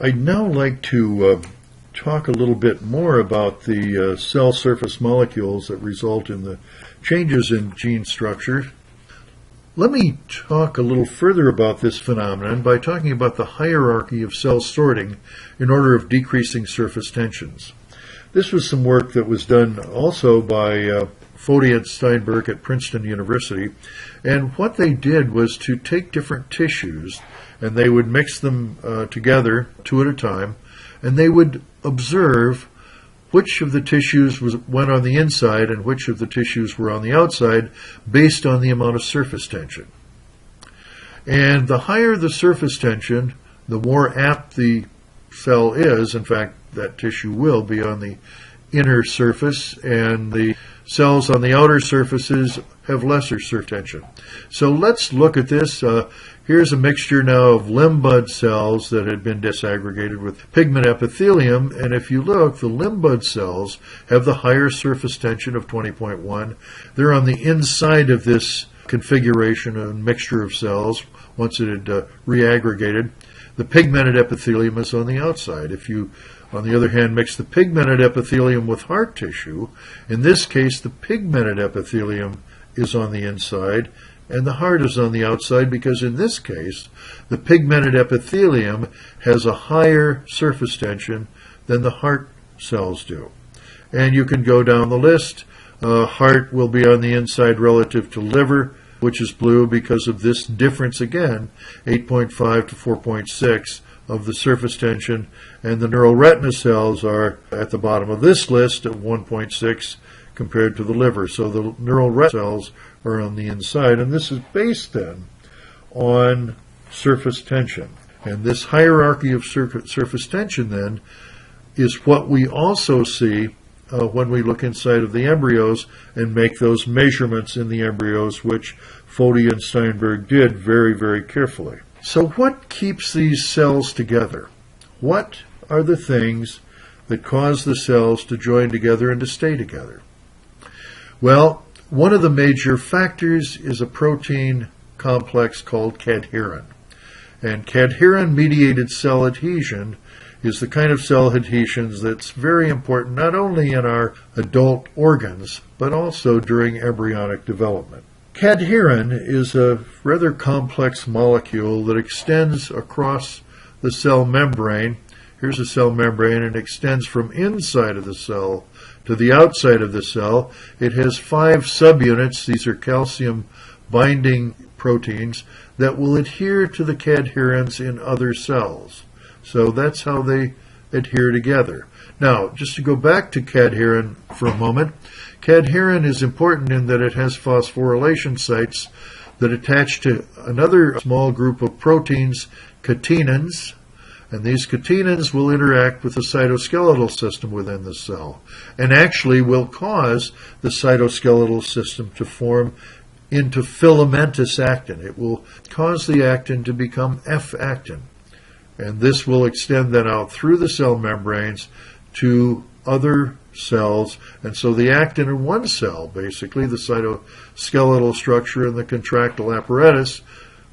I'd now like to talk a little bit more about the cell surface molecules that result in the changes in gene structure. Let me talk a little further about this phenomenon by talking about the hierarchy of cell sorting in order of decreasing surface tensions. This was some work that was done also by Fody and Steinberg at Princeton University, and what they did was to take different tissues and they would mix them together two at a time, and they would observe which of the tissues went on the inside and which of the tissues were on the outside based on the amount of surface tension. And the higher the surface tension, the more apt the cell is. In fact, that tissue will be on the inner surface, and the cells on the outer surfaces have lesser surface tension. So let's look at this. Here's a mixture now of limb bud cells that had been disaggregated with pigment epithelium, and if you look, the limb bud cells have the higher surface tension of 20.1. They're on the inside of this configuration and mixture of cells once it had reaggregated. The pigmented epithelium is on the outside. If you, on the other hand, mix the pigmented epithelium with heart tissue, in this case the pigmented epithelium is on the inside and the heart is on the outside, because in this case the pigmented epithelium has a higher surface tension than the heart cells do. And you can go down the list. Heart will be on the inside relative to liver, which is blue because of this difference again, 8.5 to 4.6 of the surface tension, and the neural retina cells are at the bottom of this list at 1.6 compared to the liver. So the neural retina cells are on the inside, and this is based then on surface tension. And this hierarchy of surface tension then is what we also see when we look inside of the embryos and make those measurements in the embryos, which Fody and Steinberg did very, very carefully. So what keeps these cells together? What are the things that cause the cells to join together and to stay together? Well, one of the major factors is a protein complex called cadherin. And cadherin-mediated cell adhesion is the kind of cell adhesions that's very important not only in our adult organs, but also during embryonic development. Cadherin is a rather complex molecule that extends across the cell membrane. Here's a cell membrane, and extends from inside of the cell to the outside of the cell. It has 5 subunits. These are calcium binding proteins that will adhere to the cadherins in other cells. So that's how they adhere together. Now, just to go back to cadherin for a moment, cadherin is important in that it has phosphorylation sites that attach to another small group of proteins, catenins, and these catenins will interact with the cytoskeletal system within the cell and actually will cause the cytoskeletal system to form into filamentous actin. It will cause the actin to become F-actin, and this will extend then out through the cell membranes to other cells, and so the actin in one cell, basically the cytoskeletal structure and the contractile apparatus,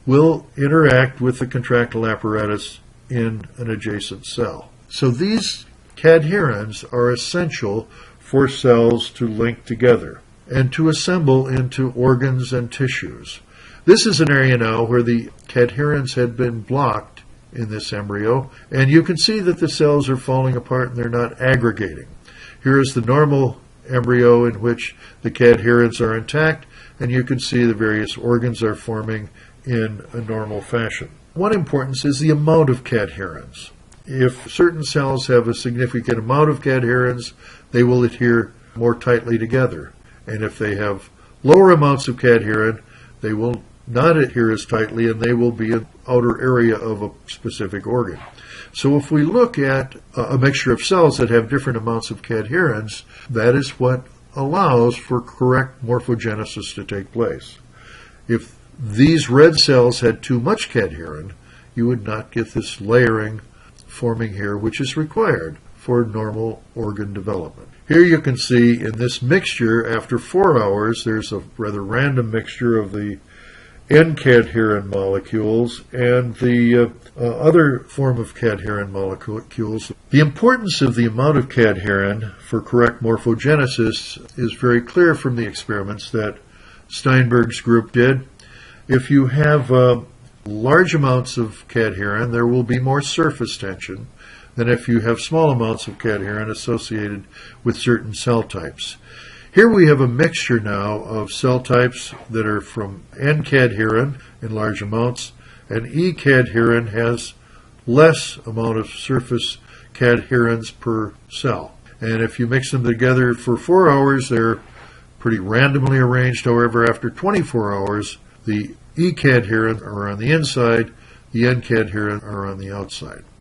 will interact with the contractile apparatus in an adjacent cell. So these cadherins are essential for cells to link together and to assemble into organs and tissues. This is an area now where the cadherins had been blocked in this embryo, and you can see that the cells are falling apart and they're not aggregating. Here is the normal embryo in which the cadherins are intact, and you can see the various organs are forming in a normal fashion. One importance is the amount of cadherins. If certain cells have a significant amount of cadherins, they will adhere more tightly together. And if they have lower amounts of cadherin, they will not adhere as tightly, and they will be an outer area of a specific organ. So if we look at a mixture of cells that have different amounts of cadherins, that is what allows for correct morphogenesis to take place. If these red cells had too much cadherin, you would not get this layering forming here, which is required for normal organ development. Here you can see in this mixture, after 4 hours, there's a rather random mixture of the N-cadherin molecules and the other form of cadherin molecules. The importance of the amount of cadherin for correct morphogenesis is very clear from the experiments that Steinberg's group did. If you have large amounts of cadherin, there will be more surface tension than if you have small amounts of cadherin associated with certain cell types. Here we have a mixture now of cell types that are from N-cadherin in large amounts, and E-cadherin has less amount of surface cadherins per cell. And if you mix them together for 4 hours, they're pretty randomly arranged. However, after 24 hours, the E-cadherin are on the inside, the N-cadherin are on the outside.